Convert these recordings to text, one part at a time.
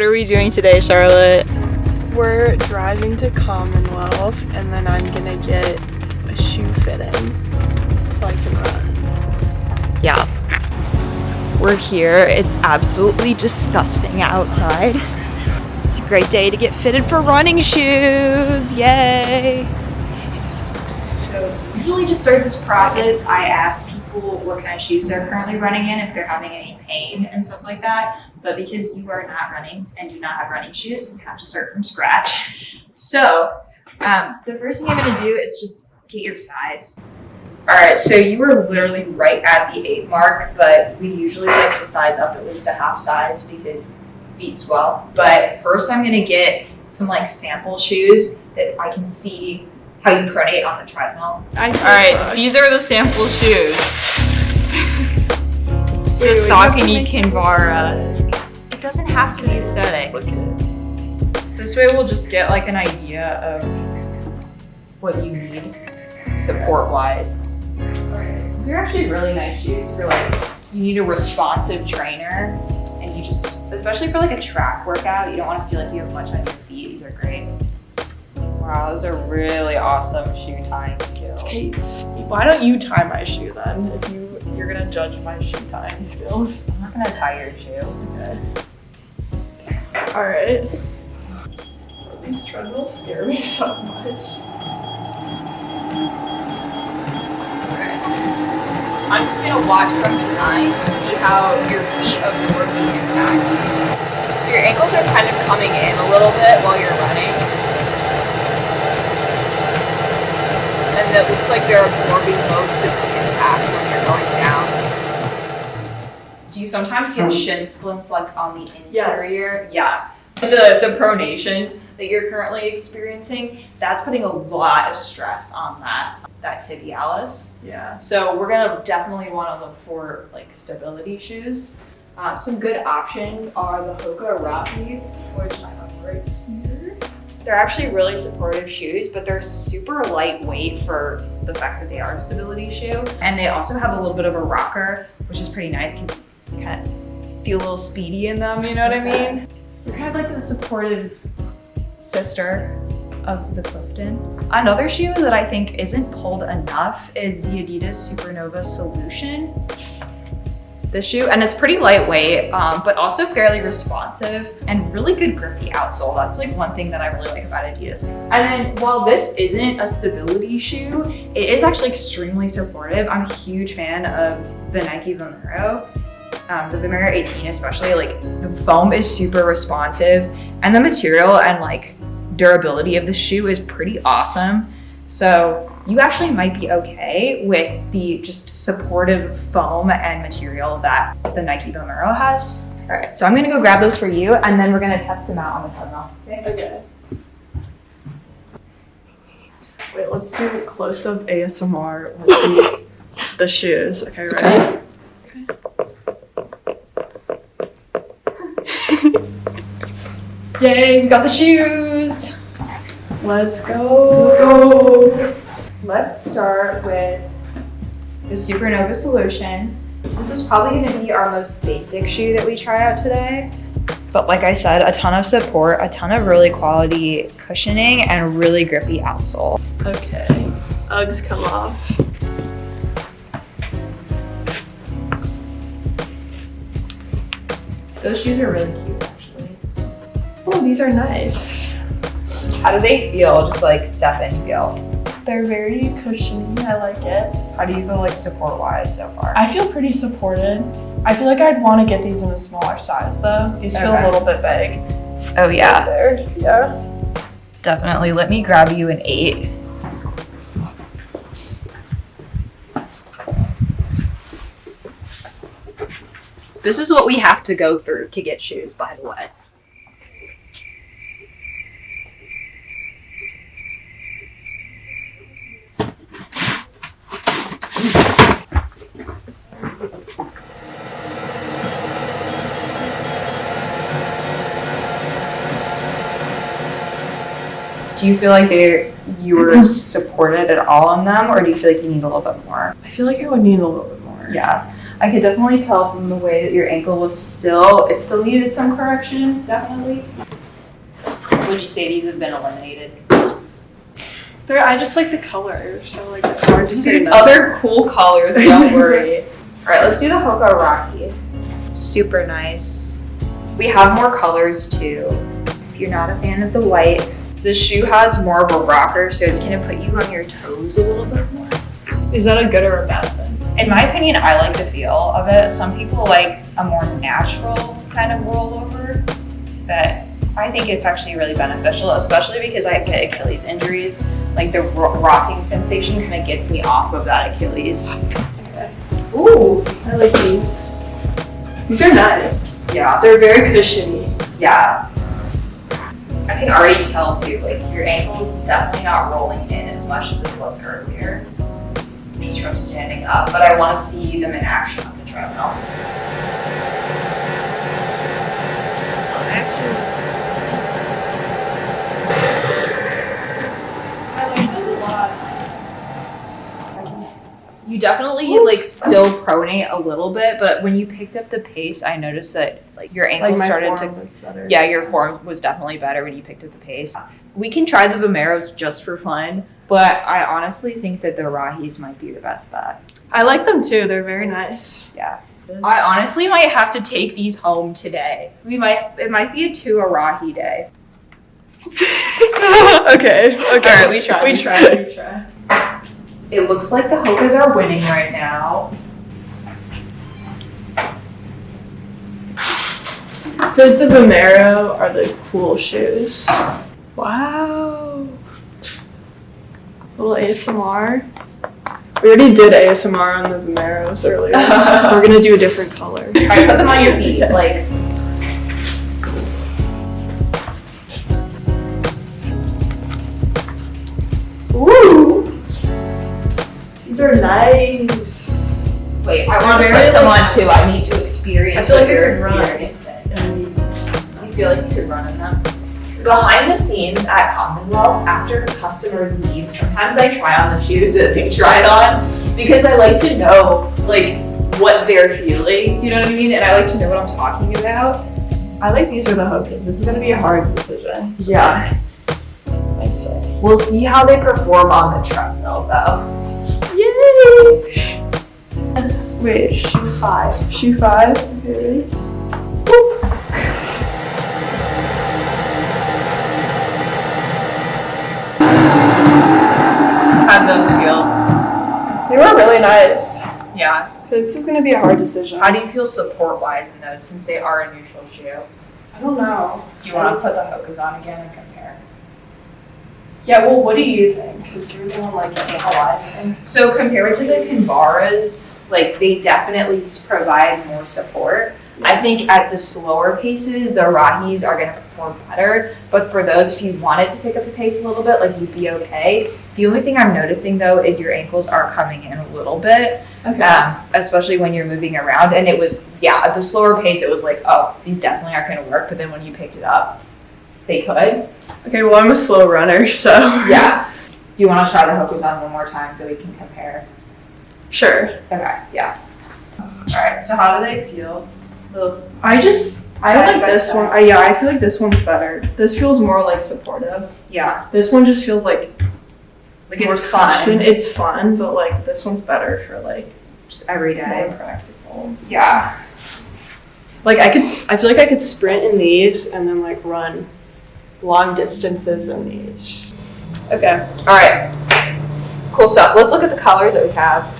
What are we doing today, Charlotte? We're driving to Commonwealth and then I'm gonna get a shoe fitting so I can run. Yeah. We're here. It's absolutely disgusting outside. It's a great day to get fitted for running shoes. Yay! So usually to start this process, I ask people what kind of shoes they're currently running in, if they're having any pain and stuff like that. But because you are not running and do not have running shoes, we have to start from scratch. So the first thing I'm going to do is just get your size. All right, so you were literally right at the 8 mark, but we usually like to size up at least a half size because feet swell. But first I'm going to get some like sample shoes that I can see how you pronate on the treadmill. All right, these are the sample shoes. Sasaki Kinvara. It doesn't have to be aesthetic. Look at it. This way we'll just get like an idea of what you need support-wise. These are actually really nice shoes for like, you need a responsive trainer and you just, especially for like a track workout, you don't want to feel like you have much on your feet. These are great. Wow, those are really awesome shoe tying skills. Kate, why don't you tie my shoe then if you're gonna judge my shoe tying skills? I'm not gonna tie your shoe. Okay. Alright. These treadmills scare me so much. I'm just gonna watch from behind to see how your feet absorb the impact. So your ankles are kind of coming in a little bit while you're running. And it looks like they're absorbing most of the impact when you're going down. Do you sometimes get shin splints like on the interior? Yes. Yeah. The pronation that you're currently experiencing, that's putting a lot of stress on that tibialis. Yeah. So we're gonna definitely want to look for like stability shoes. Some good options are the Hoka Arahi, which I have right here. They're actually really supportive shoes, but they're super lightweight for the fact that they are a stability shoe. And they also have a little bit of a rocker, which is pretty nice because you kind of feel a little speedy in them, you know what I mean? They're kind of like the supportive sister of the Clifton. Another shoe that I think isn't pulled enough is the Adidas Supernova Solution. This shoe, and it's pretty lightweight, but also fairly responsive and really good grippy outsole. That's like one thing that I really like about Adidas. And then while this isn't a stability shoe, it is actually extremely supportive. I'm a huge fan of the Nike Vomero. The Vomero 18 especially, like the foam is super responsive and the material and like durability of the shoe is pretty awesome. So you actually might be okay with the just supportive foam and material that the Nike Vomero has. All right, so I'm gonna go grab those for you and then we're gonna test them out on the treadmill. Okay. Wait, let's do a close-up ASMR with the shoes. Okay, ready? Yay, we got the shoes. Let's go. Let's go. Let's start with the Supernova Solution. This is probably going to be our most basic shoe that we try out today. But like I said, a ton of support, a ton of really quality cushioning, and really grippy outsole. Okay, Uggs come off. Those shoes are really cute, actually. Oh, these are nice. How do they feel? Just like step and feel. They're very cushiony. I like it. How do you feel like support-wise so far? I feel pretty supported. I feel like I'd want to get these in a smaller size though. These feel a little bit big. Oh yeah. Right there. Yeah. Definitely. Let me grab you an 8. This is what we have to go through to get shoes, by the way. Do you feel like you were supported at all in them, or do you feel like you need a little bit more? I feel like I would need a little bit more. Yeah. I could definitely tell from the way that your ankle was it still needed some correction, definitely. Would you say these have been eliminated? I just like the color, so like it's hard to say. There's no. other cool colors, don't worry. All right, let's do the Hoka Arahi. Super nice. We have more colors too. If you're not a fan of the white, the shoe has more of a rocker, so it's gonna put you on your toes a little bit more. Is that a good or a bad thing? In my opinion, I like the feel of it. Some people like a more natural kind of rollover, but I think it's actually really beneficial, especially because I get Achilles injuries. Like the rocking sensation kind of gets me off of that Achilles. Okay. Ooh, I like these. These are nice. Yeah. They're very cushiony. Yeah. I can already tell too, like your ankle's definitely not rolling in as much as it was earlier, just from standing up, but I want to see them in action on the treadmill. You definitely like still pronate a little bit, but when you picked up the pace, I noticed that like your ankle started to. Was better. Yeah, your form was definitely better when you picked up the pace. We can try the Vomeros just for fun, but I honestly think that the Arahis might be the best bet. I like them too. They're very nice. Yeah. I honestly might have to take these home today. It might be a 2 Arahi day. Okay. All right, we try. We try. It looks like the Hokas are winning right now. The Vomero are the cool shoes. Wow. Little ASMR. We already did ASMR on the Vomeros earlier. We're gonna do a different color. All right, put them on your feet. Like. Ooh. These are nice. Wait, I want to put some on too. I need to experience. I feel like you're I could run. experiencing. You feel like you could run in them? Behind the scenes at Commonwealth, after customers leave, sometimes I try on the shoes that they tried on because I like to know like what they're feeling. You know what I mean? And I like to know what I'm talking about. I like these are the Hokas. This is gonna be a hard decision. Yeah. I'd say. We'll see how they perform on the treadmill though. Yay! Wait, shoe 5. Shoe 5. Okay, ready? Woo. How'd those feel? They were really nice. Yeah. This is gonna be a hard decision. How do you feel support-wise in those since they are a neutral shoe? I don't know. Do you want to put the Hokas on again and compare? Yeah, well, what do you think? Because you're the one like analyzing. So compared to the Kinvaras, like they definitely provide more support. I think at the slower paces, the Arahis are going to perform better. But for those, if you wanted to pick up the pace a little bit, like you'd be okay. The only thing I'm noticing though is your ankles are coming in a little bit, Okay. especially when you're moving around. And it was, at the slower pace, it was like, oh, these definitely aren't going to work. But then when you picked it up, they could. Okay, well, I'm a slow runner, so. Yeah. Do you want to try the Hokas on one more time so we can compare? Sure. Okay, yeah. All right, so how do they feel? I like this one. I feel like this one's better. This feels more like supportive. Yeah. This one just feels like more it's fun. cushion. It's fun, but like this one's better for like Just every more day. practical. Yeah. Like I feel like I could sprint in these and then like run long distances in these. Okay. All right. Cool stuff. Let's look at the colors that we have.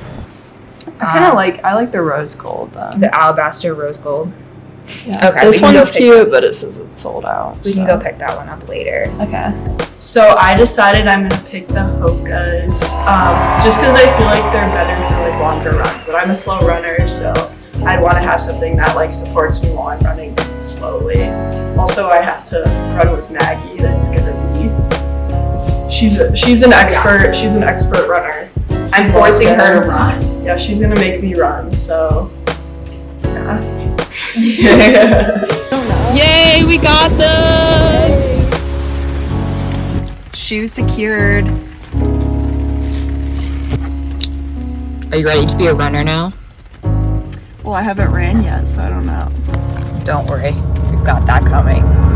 I like the rose gold though. The Alabaster rose gold. Yeah. Okay, we This can one's go pick cute, but it says it's sold out. We can go pick that one up later. Okay. So I decided I'm gonna pick the Hokas, just because I feel like they're better for like longer runs. And I'm a slow runner, so I'd want to have something that like supports me while I'm running slowly. Also, I have to run with Maggie. That's gonna be. She's an expert. She's an expert runner. I'm forcing her to run. Yeah, she's gonna make me run. So. Yeah. Yay, we got them! Shoe secured. Are you ready to be a runner now? Well, I haven't ran yet, so I don't know. Don't worry, we've got that coming.